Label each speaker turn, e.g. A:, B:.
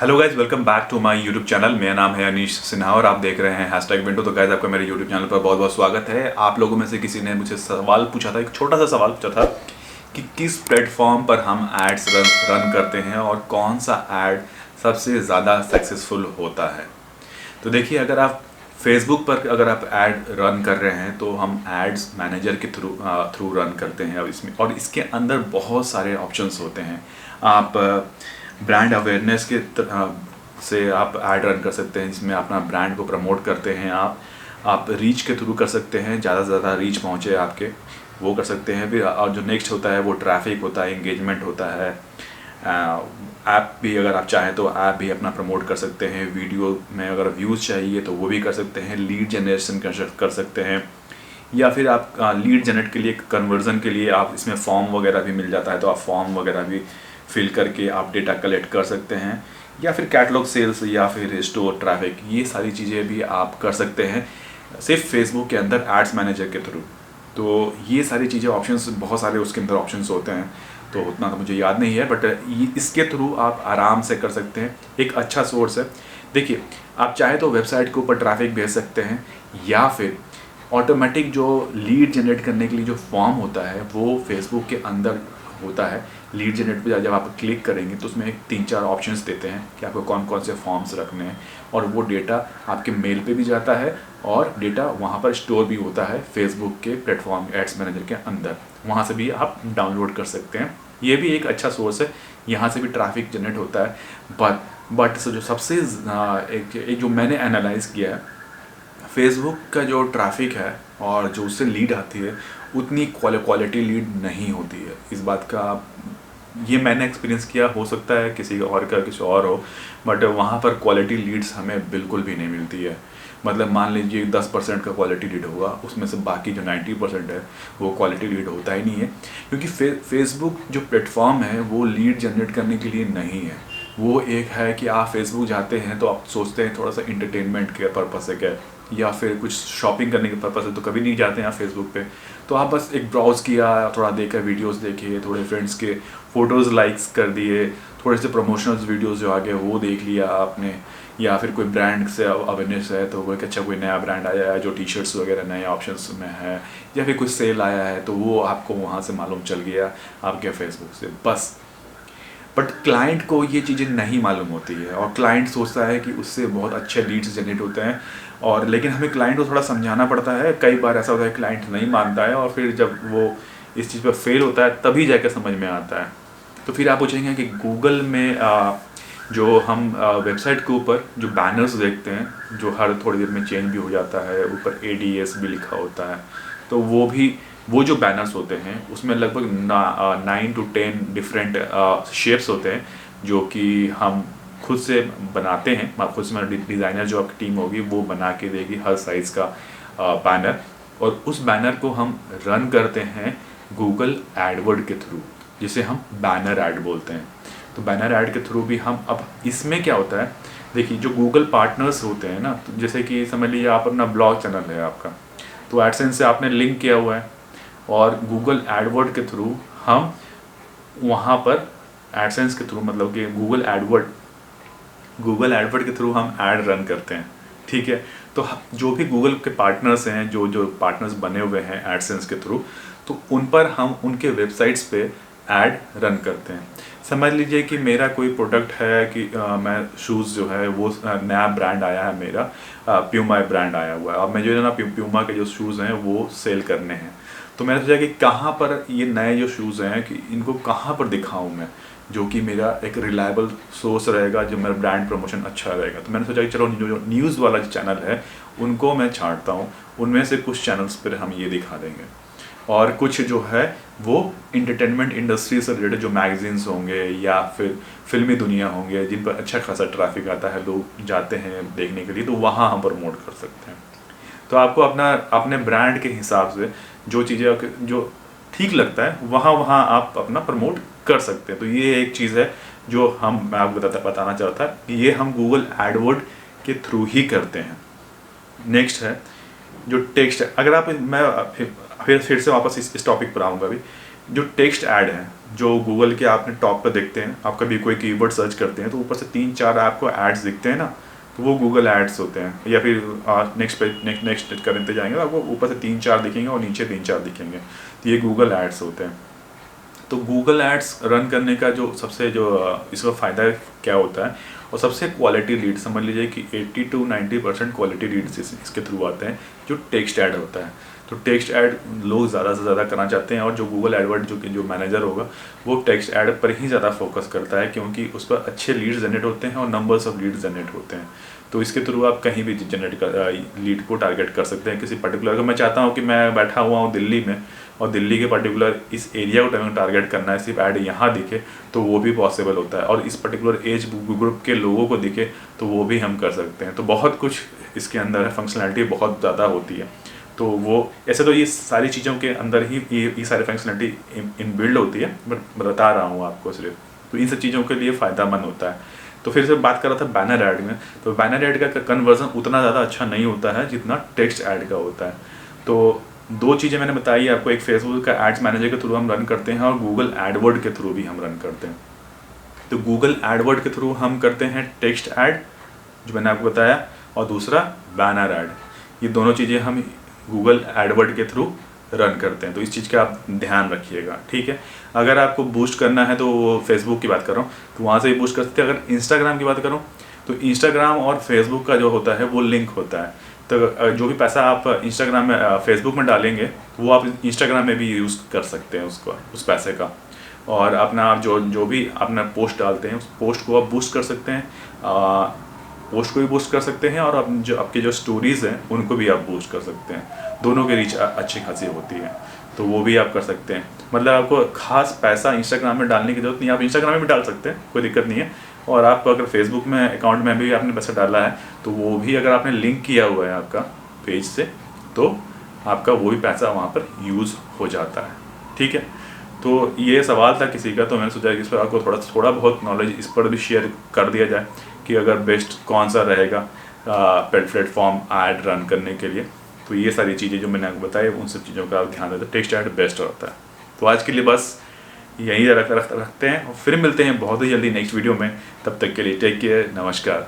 A: Hello guys, welcome back to my YouTube channel. मेरा नाम है अनीश सिन्हा और आप देख रहे हैं हैशटैग विंडो। तो गाइज, आपका मेरे यूट्यूब चैनल पर बहुत बहुत स्वागत है। आप लोगों में से किसी ने मुझे सवाल पूछा था, एक छोटा सा सवाल पूछा था कि किस प्लेटफॉर्म पर हम एड्स रन करते हैं और कौन सा एड सबसे ज़्यादा सक्सेसफुल होता है। तो देखिए, अगर आप फेसबुक पर अगर आप ऐड रन कर रहे हैं तो हम एड्स मैनेजर के थ्रू रन करते हैं। अब इसमें और इसके अंदर बहुत सारे ऑप्शंस होते हैं। आप ब्रांड अवेयरनेस से आप ऐड रन कर सकते हैं, जिसमें अपना ब्रांड को प्रमोट करते हैं। आप रीच के थ्रू कर सकते हैं, ज़्यादा से ज़्यादा रीच पहुँचे आपके, वो कर सकते हैं। फिर और जो नेक्स्ट होता है वो ट्रैफिक होता है, इंगेजमेंट होता है। ऐप भी अगर आप चाहें तो ऐप भी अपना प्रमोट कर सकते हैं। वीडियो में अगर व्यूज़ चाहिए तो वो भी कर सकते हैं। लीड जनरेशन कर सकते हैं, या फिर आप लीड जनरेट के लिए, कन्वर्जन के लिए आप इसमें फॉर्म वगैरह भी मिल जाता है, तो आप फॉर्म वगैरह भी फिल करके आप डेटा कलेक्ट कर सकते हैं। या फिर कैटलॉग सेल्स या फिर स्टोर ट्रैफिक, ये सारी चीज़ें भी आप कर सकते हैं सिर्फ फेसबुक के अंदर एड्स मैनेजर के थ्रू। तो ये सारी चीज़ें ऑप्शंस बहुत सारे उसके अंदर ऑप्शंस होते हैं, तो उतना तो मुझे याद नहीं है, बट इसके थ्रू आप आराम से कर सकते हैं। एक अच्छा सोर्स है। देखिए, आप चाहे तो वेबसाइट के ऊपर ट्रैफिक भेज सकते हैं, या फिर ऑटोमेटिक जो लीड जनरेट करने के लिए जो फॉर्म होता है वो फेसबुक के अंदर होता है। लीड जनरेट पे जब आप क्लिक करेंगे तो उसमें 3-4 ऑप्शंस देते हैं कि आपको कौन कौन से फॉर्म्स रखने हैं, और वो डेटा आपके मेल पे भी जाता है और डेटा वहाँ पर स्टोर भी होता है फेसबुक के प्लेटफॉर्म एड्स मैनेजर के अंदर। वहाँ से भी आप डाउनलोड कर सकते हैं। ये भी एक अच्छा सोर्स है, यहाँ से भी ट्रैफिक जनरेट होता है। बट जो सबसे एक जो मैंने एनालाइज किया है, फेसबुक का जो ट्रैफिक है और जो उससे लीड आती है उतनी क्वालिटी लीड नहीं होती है। इस बात का ये मैंने एक्सपीरियंस किया, हो सकता है किसी और का किसी और हो, बट वहाँ पर क्वालिटी लीड्स हमें बिल्कुल भी नहीं मिलती है। मतलब मान लीजिए 10% का क्वालिटी लीड होगा, उसमें से बाकी जो 90% है वो क्वालिटी लीड होता ही नहीं है। क्योंकि फेसबुक जो प्लेटफॉर्म है वो लीड जनरेट करने के लिए नहीं है। वो एक है कि आप फेसबुक जाते हैं तो आप सोचते हैं थोड़ा सा इंटरटेनमेंट के पर्पज़ से क्या, या फिर कुछ शॉपिंग करने के पर्पज़ से, तो कभी नहीं जाते हैं आप फेसबुक पे। तो आप बस एक ब्राउज़ किया, थोड़ा देखा, वीडियोस देखे, थोड़े फ्रेंड्स के फ़ोटोज़ लाइक्स कर दिए, थोड़े से प्रमोशनल वीडियोस जो आगे वो देख लिया आपने, या फिर कोई ब्रांड से अवेयरनेस है तो वो अच्छा कोई नया ब्रांड आया है जो टी शर्ट्स वगैरह नए ऑप्शंस में है, या फिर कुछ सेल आया है तो वो आपको वहाँ से मालूम चल गया आपके फेसबुक से, बस। बट क्लाइंट को ये चीज़ें नहीं मालूम होती है, और क्लाइंट सोचता है कि उससे बहुत अच्छे लीड्स जनरेट होते हैं। और लेकिन हमें क्लाइंट को थोड़ा समझाना पड़ता है। कई बार ऐसा होता है क्लाइंट नहीं मानता है, और फिर जब वो इस चीज़ पर फेल होता है तभी जाकर समझ में आता है। तो फिर आप पूछेंगे कि गूगल में जो हम वेबसाइट के ऊपर जो बैनर्स देखते हैं, जो हर थोड़ी देर में चेंज भी हो जाता है, ऊपर ADS भी लिखा होता है, तो वो जो बैनर्स होते हैं उसमें लगभग 9 to 10 डिफरेंट शेप्स होते हैं, जो कि हम खुद से बनाते हैं। खुद से डिज़ाइनर जो आपकी टीम होगी वो बना के देगी हर साइज़ का बैनर, और उस बैनर को हम रन करते हैं गूगल एडवर्ड के थ्रू, जिसे हम बैनर ऐड बोलते हैं। तो बैनर ऐड के थ्रू भी हम, अब इसमें क्या होता है, देखिए जो गूगल पार्टनर्स होते हैं ना, तो जैसे कि समझ लीजिए आप अपना ब्लॉग चैनल है आपका, तो एडसेंस से आपने लिंक किया हुआ है, और गूगल एडवर्ड के थ्रू हम वहाँ पर एडसेंस के थ्रू, मतलब कि गूगल एडवर्ड के थ्रू हम ऐड रन करते हैं, ठीक है। तो जो भी गूगल के पार्टनर्स हैं, जो पार्टनर्स बने हुए हैं एडसेंस के थ्रू, तो उन पर हम उनके वेबसाइट्स पे ऐड रन करते हैं। समझ लीजिए कि मेरा कोई प्रोडक्ट है कि मैं शूज़ जो है वो नया ब्रांड आया है मेरा, प्यूमा ब्रांड आया हुआ है, और मैं जो है ना प्यूमा के जो शूज़ हैं वो सेल करने हैं। तो मैंने सोचा कि कहाँ पर ये नए जो शूज़ हैं कि इनको कहाँ पर दिखाऊं मैं, जो कि मेरा एक रिलायबल सोर्स रहेगा, जो मेरा ब्रांड प्रमोशन अच्छा रहेगा। तो मैंने सोचा कि चलो जो न्यूज़ वाला जो चैनल है उनको मैं छांटता हूँ, उनमें से कुछ चैनल्स पर हम ये दिखा देंगे, और कुछ जो है वो इंटरटेनमेंट इंडस्ट्री से रिलेटेड जो मैगजीन्स होंगे या फिर फिल्मी दुनिया होंगे, जिन पर अच्छा खासा ट्रैफिक आता है, लोग जाते हैं देखने के लिए, तो वहाँ हम प्रमोट कर सकते हैं। तो आपको अपने ब्रांड के हिसाब से जो चीज़ें जो ठीक लगता है वहाँ आप अपना प्रमोट कर सकते हैं। तो ये एक चीज़ है जो मैं आपको बताना चाहता कि ये हम गूगल एडवर्ड के थ्रू ही करते हैं। नेक्स्ट है जो टेक्स्ट है। अगर आप, मैं फिर से वापस इस टॉपिक पर आऊँगा अभी। जो टेक्स्ट ऐड है, जो गूगल के आपने टॉप पे देखते हैं, आप कभी कोई कीवर्ड सर्च करते हैं तो ऊपर से 3-4 आपको एड्स दिखते हैं ना, तो वो गूगल एड्स होते हैं। या फिर नेक्स्ट करते जाएंगे तो आपको ऊपर से 3-4 दिखेंगे और नीचे 3-4 दिखेंगे, तो ये गूगल एड्स होते हैं। तो गूगल एड्स रन करने का जो इसका फ़ायदा क्या होता है, और सबसे क्वालिटी लीड समझ लीजिए कि 80 to 90% क्वालिटी लीड्स इसके थ्रू आते हैं, जो टेक्स्ट ऐड होता है। तो टेक्स्ट ऐड लोग ज़्यादा से ज़्यादा करना चाहते हैं, और जो गूगल एडवर्ड जो मैनेजर होगा वो टेक्स्ट ऐड पर ही ज़्यादा फोकस करता है, क्योंकि उस पर अच्छे लीड्स जनरेट होते हैं और नंबर्स ऑफ लीड्स जनरेट होते हैं। तो इसके थ्रू आप कहीं भी लीड को टारगेट कर सकते हैं। किसी पर्टिकुलर, अगर मैं चाहता हूँ कि मैं बैठा हुआ हूँ दिल्ली में और दिल्ली के पर्टिकुलर इस एरिया को टारगेट करना है, सिर्फ ऐड यहाँ दिखे तो वो भी पॉसिबल होता है, और इस पर्टिकुलर एज ग्रुप के लोगों को दिखे तो वो भी हम कर सकते हैं। तो बहुत कुछ इसके अंदर है, फंक्शनैलिटी बहुत ज़्यादा होती है। तो वो ऐसे तो ये सारी चीज़ों के अंदर ही ये सारी फंक्शनैलिटी इन बिल्ड होती है, बट बता रहा हूँ आपको सिर्फ। तो इन सब चीज़ों के लिए फ़ायदामंद होता है। तो फिर से बात कर रहा था बैनर ऐड में, तो बैनर ऐड का कन्वर्जन उतना ज़्यादा अच्छा नहीं होता है जितना टेक्स्ट ऐड का होता है। तो 2 चीज़ें मैंने बताई आपको, एक फेसबुक का एड्स मैनेजर के थ्रू हम रन करते हैं और गूगल एडवर्ड के थ्रू भी हम रन करते हैं। तो गूगल एडवर्ड के थ्रू हम करते हैं टेक्स्ट ऐड जो मैंने आपको बताया, और दूसरा बैनर ऐड। ये दोनों चीज़ें हम गूगल एडवर्ड के थ्रू रन करते हैं। तो इस चीज़ का आप ध्यान रखिएगा, ठीक है। अगर आपको बूस्ट करना है तो फेसबुक की बात कर रहा हूँ तो वहाँ से ही बूस्ट कर सकते हैं। अगर इंस्टाग्राम की बात करूँ तो इंस्टाग्राम और फेसबुक का जो होता है वो लिंक होता है। तो जो भी पैसा आप इंस्टाग्राम में फेसबुक में डालेंगे तो वो आप इंस्टाग्राम में भी यूज़ कर सकते हैं उस पैसे का। और अपना आप जो भी अपना पोस्ट डालते हैं उस पोस्ट को आप बूस्ट कर सकते हैं, पोस्ट को भी बूस्ट कर सकते हैं, और आपके जो स्टोरीज़ हैं उनको भी आप बूस्ट कर सकते हैं। दोनों की रीच अच्छी खासी होती है, तो वो भी आप कर सकते हैं। मतलब आपको खास पैसा इंस्टाग्राम में डालने की जरूरत नहीं, आप इंस्टाग्राम में भी डाल सकते हैं, कोई दिक्कत नहीं है। और आप अगर फेसबुक में अकाउंट में भी आपने पैसा डाला है तो वो भी अगर आपने लिंक किया हुआ है आपका पेज से, तो आपका वो भी पैसा वहाँ पर यूज़ हो जाता है, ठीक है। तो ये सवाल था किसी का, तो मैंने सोचा कि इस पर आपको थोड़ा बहुत नॉलेज इस पर भी शेयर कर दिया जाए कि अगर बेस्ट कौन सा रहेगा प्लेटफॉर्म ऐड रन करने के लिए। तो ये सारी चीज़ें जो मैंने आपको बताई उन सब चीज़ों का आप ध्यान देते, टेक्स्ट ऐड बेस्ट होता है। तो आज के लिए बस यहीं रखते हैं, और फिर मिलते हैं बहुत ही जल्दी नेक्स्ट वीडियो में। तब तक के लिए टेक केयर, नमस्कार।